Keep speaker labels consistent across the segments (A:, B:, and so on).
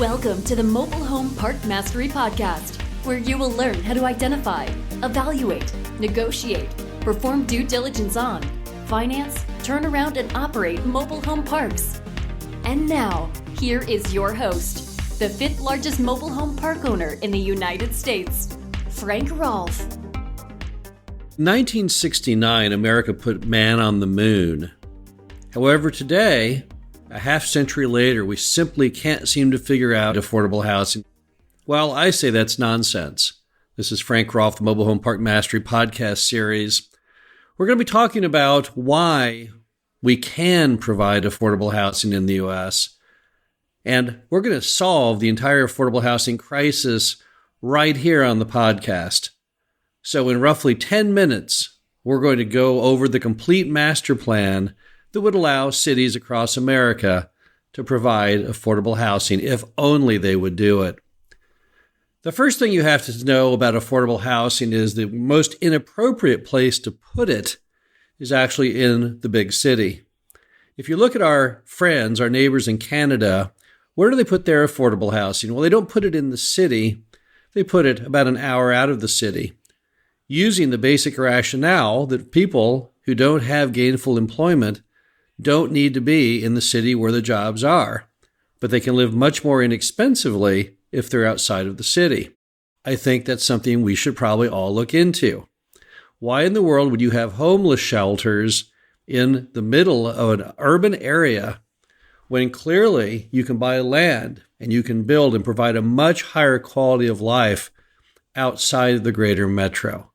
A: Welcome to the Mobile Home Park Mastery Podcast, where you will learn how to identify, evaluate, negotiate, perform due diligence on, finance, turn around, and operate mobile home parks. And now, here is your host, the fifth largest mobile home park owner in the United States, Frank Rolfe.
B: 1969, America put man on the moon. However, today, a half century later, we simply can't seem to figure out affordable housing. Well, I say that's nonsense. This is Frank Rolfe, the Mobile Home Park Mastery podcast series. We're going to be talking about why we can provide affordable housing in the U.S., and we're going to solve the entire affordable housing crisis right here on the podcast. So in roughly 10 minutes, we're going to go over the complete master plan that would allow cities across America to provide affordable housing if only they would do it. The first thing you have to know about affordable housing is the most inappropriate place to put it is actually in the big city. If you look at our friends, our neighbors in Canada, where do they put their affordable housing? Well, they don't put it in the city. They put it about an hour out of the city, using the basic rationale that people who don't have gainful employment don't need to be in the city where the jobs are, but they can live much more inexpensively if they're outside of the city. I think that's something we should probably all look into. Why in the world would you have homeless shelters in the middle of an urban area when clearly you can buy land and you can build and provide a much higher quality of life outside of the greater metro?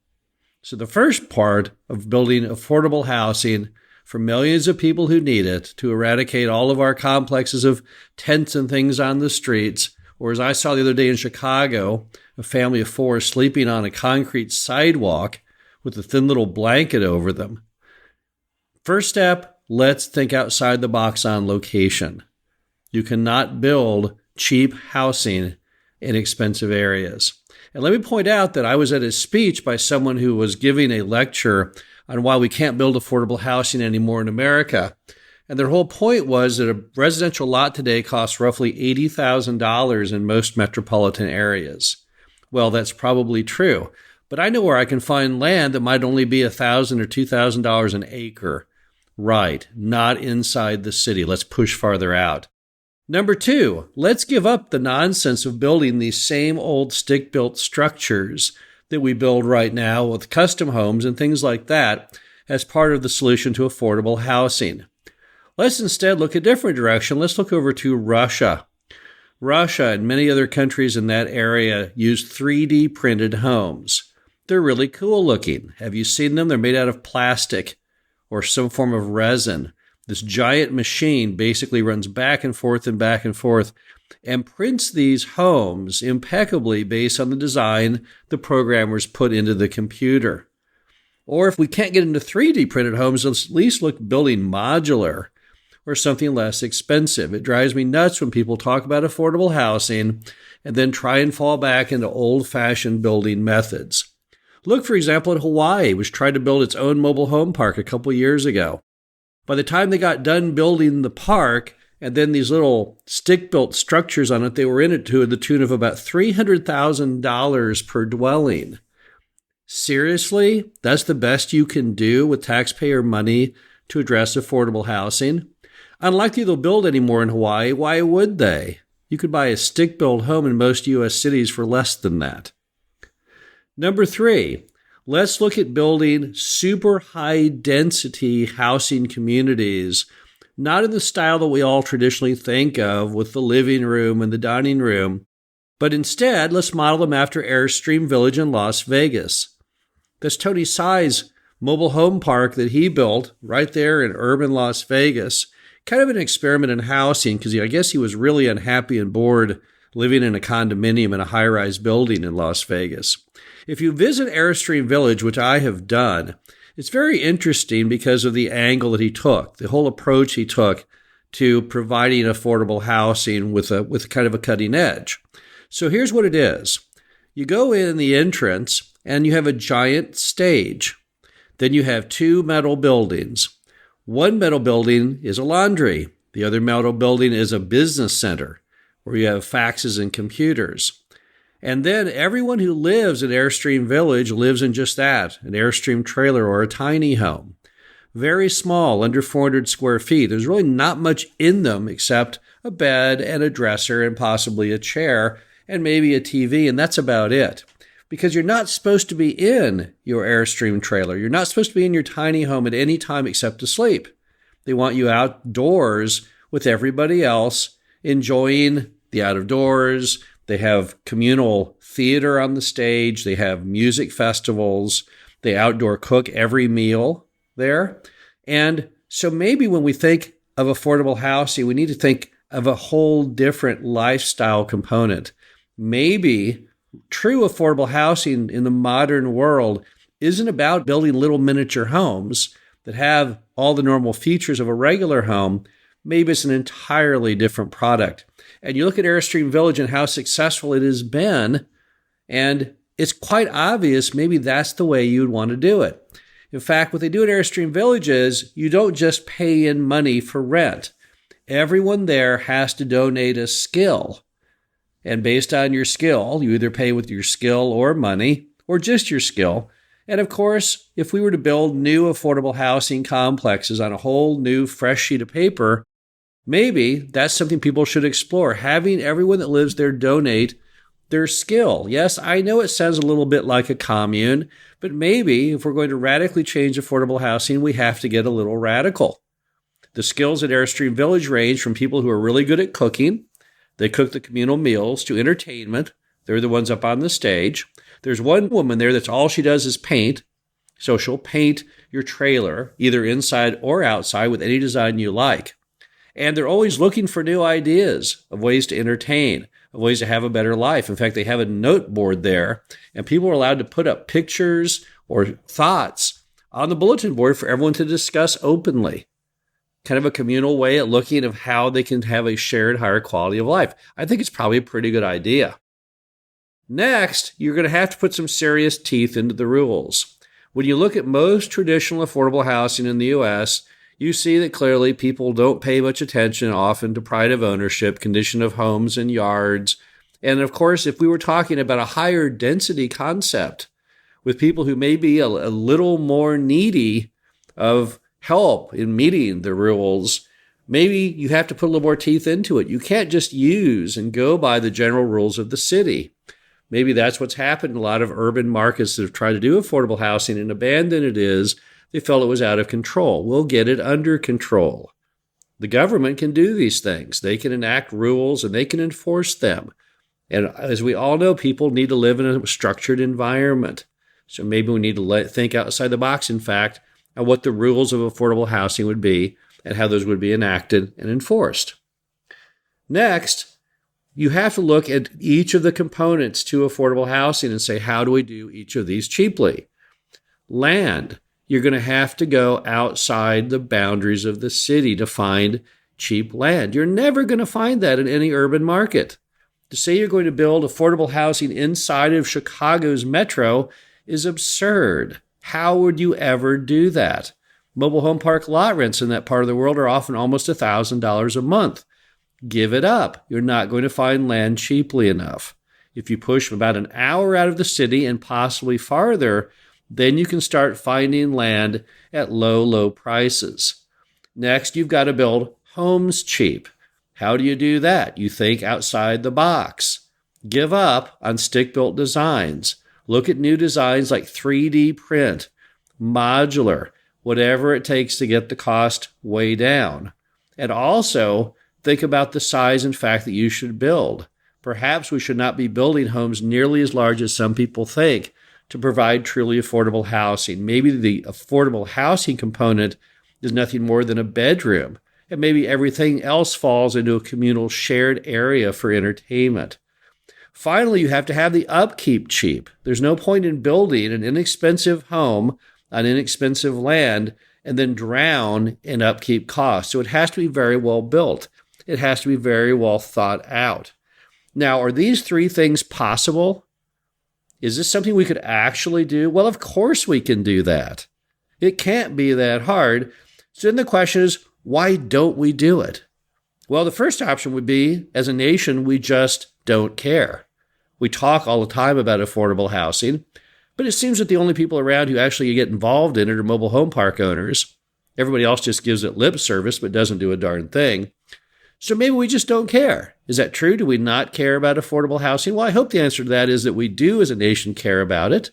B: So the first part of building affordable housing for millions of people who need it to eradicate all of our complexes of tents and things on the streets, or as I saw the other day in Chicago, a family of four sleeping on a concrete sidewalk with a thin little blanket over them. First step, let's think outside the box on location. You cannot build cheap housing in expensive areas. And let me point out that I was at a speech by someone who was giving a lecture on why we can't build affordable housing anymore in America. And their whole point was that a residential lot today costs roughly $80,000 in most metropolitan areas. Well, that's probably true. But I know where I can find land that might only be $1,000 or $2,000 an acre. Right, not inside the city. Let's push farther out. Number two, let's give up the nonsense of building these same old stick-built structures that we build right now with custom homes and things like that as part of the solution to affordable housing. Let's instead look a different direction. Let's look over to Russia. Russia and many other countries in that area use 3D printed homes. They're really cool looking. Have you seen them? They're made out of plastic or some form of resin. This giant machine basically runs back and forth and prints these homes impeccably based on the design the programmers put into the computer. Or if we can't get into 3D printed homes, let's at least look building modular or something less expensive. It drives me nuts when people talk about affordable housing and then try and fall back into old-fashioned building methods. Look, for example, at Hawaii, which tried to build its own mobile home park a couple years ago. By the time they got done building the park and then these little stick-built structures on it, they were in it to the tune of about $300,000 per dwelling. Seriously? That's the best you can do with taxpayer money to address affordable housing? Unlikely they'll build any more in Hawaii. Why would they? You could buy a stick-built home in most U.S. cities for less than that. Number three, let's look at building super high-density housing communities, not in the style that we all traditionally think of with the living room and the dining room, but instead, let's model them after Airstream Village in Las Vegas. That's Tony Tsai's mobile home park that he built right there in urban Las Vegas. Kind of an experiment in housing because I guess he was really unhappy and bored living in a condominium in a high-rise building in Las Vegas. If you visit Airstream Village, which I have done, it's very interesting because of the angle that he took, the whole approach he took to providing affordable housing with kind of a cutting edge. So here's what it is. You go in the entrance and you have a giant stage. Then you have two metal buildings. One metal building is a laundry. The other metal building is a business center where you have faxes and computers. And then everyone who lives at Airstream Village lives in just that, an Airstream trailer or a tiny home. Very small, under 400 square feet. There's really not much in them except a bed and a dresser and possibly a chair and maybe a TV, and that's about it. Because you're not supposed to be in your Airstream trailer. You're not supposed to be in your tiny home at any time except to sleep. They want you outdoors with everybody else, enjoying the out of doors. They have communal theater on the stage. They have music festivals. They outdoor cook every meal there. And so maybe when we think of affordable housing, we need to think of a whole different lifestyle component. Maybe true affordable housing in the modern world isn't about building little miniature homes that have all the normal features of a regular home. Maybe it's an entirely different product. And you look at Airstream Village and how successful it has been, and it's quite obvious maybe that's the way you'd want to do it. In fact, what they do at Airstream Village is you don't just pay in money for rent. Everyone there has to donate a skill. And based on your skill, you either pay with your skill or money, or just your skill. And of course, if we were to build new affordable housing complexes on a whole new fresh sheet of paper, maybe that's something people should explore, having everyone that lives there donate their skill. Yes, I know it sounds a little bit like a commune, but maybe if we're going to radically change affordable housing, we have to get a little radical. The skills at Airstream Village range from people who are really good at cooking, they cook the communal meals, to entertainment. They're the ones up on the stage. There's one woman there that's all she does is paint. So she'll paint your trailer, either inside or outside, with any design you like. And they're always looking for new ideas of ways to entertain, of ways to have a better life. In fact, they have a note board there, and people are allowed to put up pictures or thoughts on the bulletin board for everyone to discuss openly. Kind of a communal way at looking at how they can have a shared higher quality of life. I think it's probably a pretty good idea. Next, you're going to have to put some serious teeth into the rules. When you look at most traditional affordable housing in the U.S., you see that clearly people don't pay much attention often to pride of ownership, condition of homes and yards. And of course, if we were talking about a higher density concept with people who may be a little more needy of help in meeting the rules, maybe you have to put a little more teeth into it. You can't just use and go by the general rules of the city. Maybe that's what's happened in a lot of urban markets that have tried to do affordable housing and abandoned it is they felt it was out of control. We'll get it under control. The government can do these things. They can enact rules and they can enforce them. And as we all know, people need to live in a structured environment. So maybe we need to think outside the box, in fact, on what the rules of affordable housing would be and how those would be enacted and enforced. Next, you have to look at each of the components to affordable housing and say, how do we do each of these cheaply? Land. You're going to have to go outside the boundaries of the city to find cheap land. You're never going to find that in any urban market. To say you're going to build affordable housing inside of Chicago's metro is absurd. How would you ever do that? Mobile home park lot rents in that part of the world are often almost $1,000 a month. Give it up. You're not going to find land cheaply enough. If you push about an hour out of the city and possibly farther, then you can start finding land at low, low prices. Next, you've got to build homes cheap. How do you do that? You think outside the box. Give up on stick-built designs. Look at new designs like 3D print, modular, whatever it takes to get the cost way down. And also, think about the size and fact that you should build. Perhaps we should not be building homes nearly as large as some people think to provide truly affordable housing. Maybe the affordable housing component is nothing more than a bedroom, and maybe everything else falls into a communal shared area for entertainment. Finally, you have to have the upkeep cheap. There's no point in building an inexpensive home on inexpensive land and then drown in upkeep costs. So it has to be very well built. It has to be very well thought out. Now, are these three things possible? Is this something we could actually do? Well, of course we can do that. It can't be that hard. So then the question is, why don't we do it? Well, the first option would be, as a nation, we just don't care. We talk all the time about affordable housing, but it seems that the only people around who actually get involved in it are mobile home park owners. Everybody else just gives it lip service, but doesn't do a darn thing. So maybe we just don't care. Is that true? Do we not care about affordable housing? Well, I hope the answer to that is that we do as a nation care about it.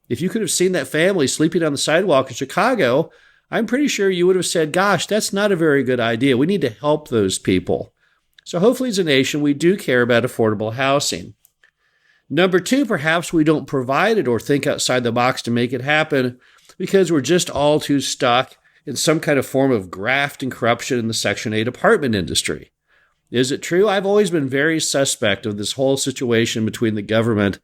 B: If you could have seen that family sleeping on the sidewalk in Chicago, I'm pretty sure you would have said, gosh, that's not a very good idea. We need to help those people. So hopefully as a nation, we do care about affordable housing. Number two, perhaps we don't provide it or think outside the box to make it happen because we're just all too stuck in some kind of form of graft and corruption in the Section 8 apartment industry. Is it true? I've always been very suspect of this whole situation between the government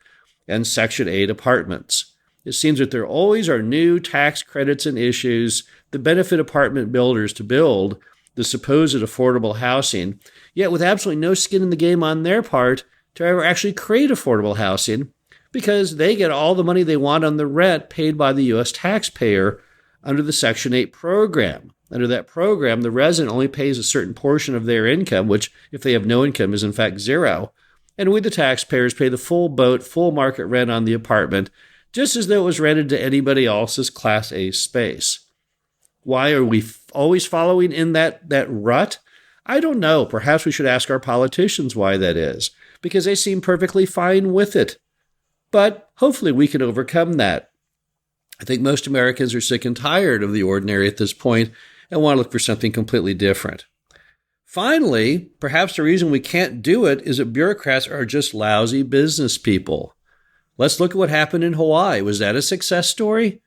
B: and Section 8 apartments. It seems that there always are new tax credits and issues that benefit apartment builders to build the supposed affordable housing, yet with absolutely no skin in the game on their part to ever actually create affordable housing because they get all the money they want on the rent paid by the U.S. taxpayer under the Section 8 program. Under that program, the resident only pays a certain portion of their income, which, if they have no income, is in fact zero. And we, the taxpayers, pay the full boat, full market rent on the apartment, just as though it was rented to anybody else's Class A space. Why are we always following in that rut? I don't know. Perhaps we should ask our politicians why that is, because they seem perfectly fine with it. But hopefully we can overcome that. I think most Americans are sick and tired of the ordinary at this point and want to look for something completely different. Finally, perhaps the reason we can't do it is that bureaucrats are just lousy business people. Let's look at what happened in Hawaii. Was that a success story?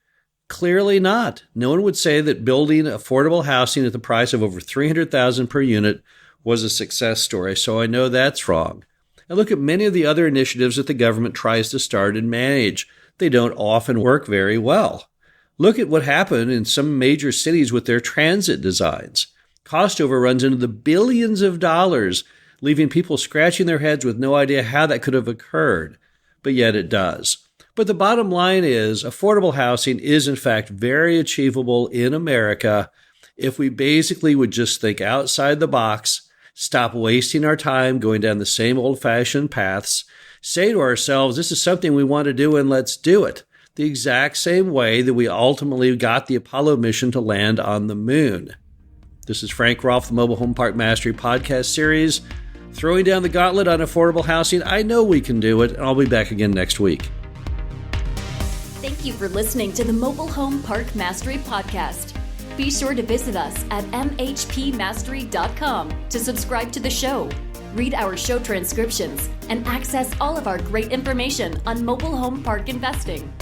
B: Clearly not. No one would say that building affordable housing at the price of over $300,000 per unit was a success story, so I know that's wrong. And look at many of the other initiatives that the government tries to start and manage. They don't often work very well. Look at what happened in some major cities with their transit designs. Cost overruns into the billions of dollars, leaving people scratching their heads with no idea how that could have occurred. But yet it does. But the bottom line is affordable housing is in fact very achievable in America if we basically would just think outside the box, stop wasting our time going down the same old-fashioned paths, say to ourselves, this is something we want to do and let's do it. The exact same way that we ultimately got the Apollo mission to land on the moon. This is Frank Rolfe, the Mobile Home Park Mastery podcast series. Throwing down the gauntlet on affordable housing. I know we can do it, and I'll be back again next week.
A: Thank you for listening to the Mobile Home Park Mastery podcast. Be sure to visit us at mhpmastery.com to subscribe to the show, read our show transcriptions, and access all of our great information on mobile home park investing.